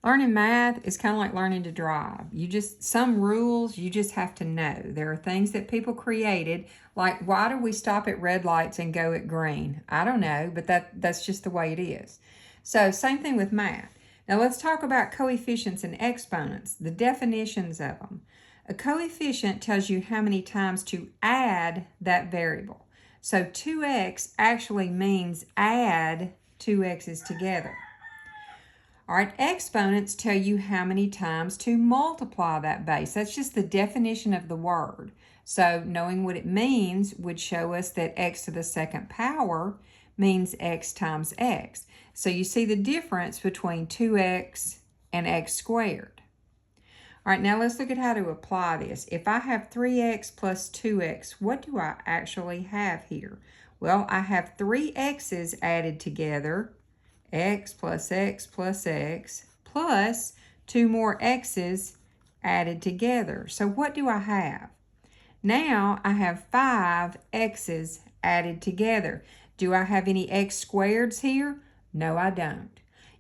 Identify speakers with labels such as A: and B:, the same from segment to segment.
A: Learning math is kind of like learning to drive. Some rules you just have to know. There are things that people created, like why do we stop at red lights and go at green? I don't know, but that's just the way it is. So same thing with math. Now let's talk about coefficients and exponents, the definitions of them. A coefficient tells you how many times to add that variable. So 2x actually means add 2 x's together. All right, exponents tell you how many times to multiply that base. That's just the definition of the word. So knowing what it means would show us that x to the second power means x times x. So you see the difference between 2x and x squared. All right, now let's look at how to apply this. If I have 3x plus 2x, what do I actually have here? Well, I have 3 x's added together, x plus x plus x, plus 2 more x's added together. So what do I have? Now I have 5 x's added together. Do I have any x squareds here? No, I don't.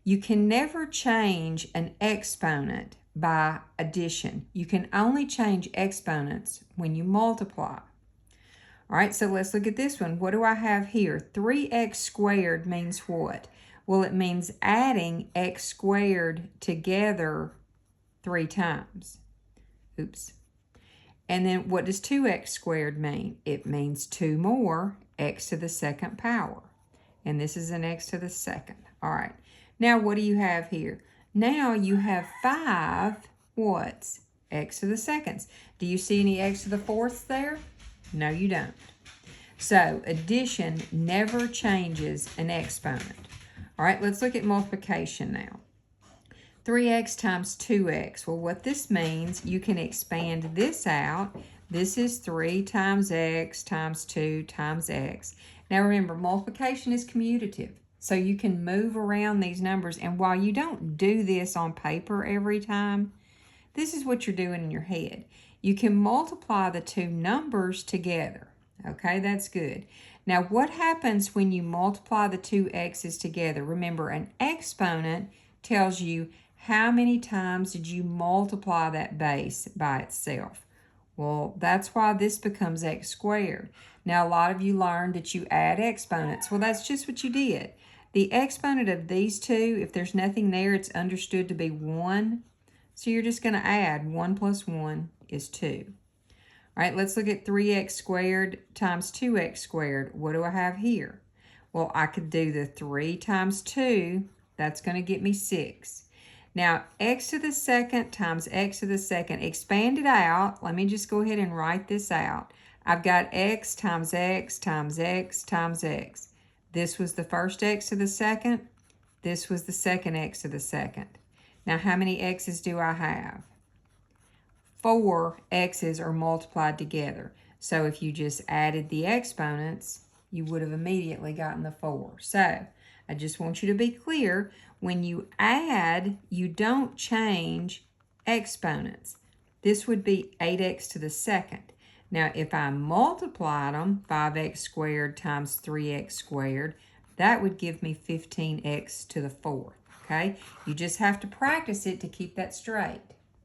A: You can never change an exponent by addition. You can only change exponents when you multiply. All right, so let's look at this one. What do I have here? 3x squared means what? Well, it means adding x squared together 3 times. Oops. And then what does 2x squared mean? It means 2 more x to the second power. And this is an x to the second. All right. Now, what do you have here? Now you have 5 what's? X to the seconds. Do you see any x to the fourths there? No, you don't. So addition never changes an exponent. All right, let's look at multiplication now. 3x times 2x. Well, what this means, you can expand this out. This is 3 times x times 2 times x. Now remember, multiplication is commutative. So you can move around these numbers. And while you don't do this on paper every time, this is what you're doing in your head. You can multiply the two numbers together. Okay, that's good. Now, what happens when you multiply the two x's together? Remember, an exponent tells you how many times did you multiply that base by itself. Well, that's why this becomes x squared. Now, a lot of you learned that you add exponents. Well, that's just what you did. The exponent of these two, if there's nothing there, it's understood to be 1. So you're just going to add 1 plus 1 is 2. All right, let's look at 3x squared times 2x squared. What do I have here? Well, I could do the 3 times 2. That's going to get me 6. Now, x to the second times x to the second. Expand it out. Let me just go ahead and write this out. I've got x times x times x times x. This was the first x to the second. This was the second x to the second. Now, how many x's do I have? 4 x's are multiplied together. So if you just added the exponents, you would have immediately gotten the 4. So I just want you to be clear. When you add, you don't change exponents. This would be 8x to the second. Now, if I multiplied them, 5x squared times 3x squared, that would give me 15x to the fourth. Okay? You just have to practice it to keep that straight.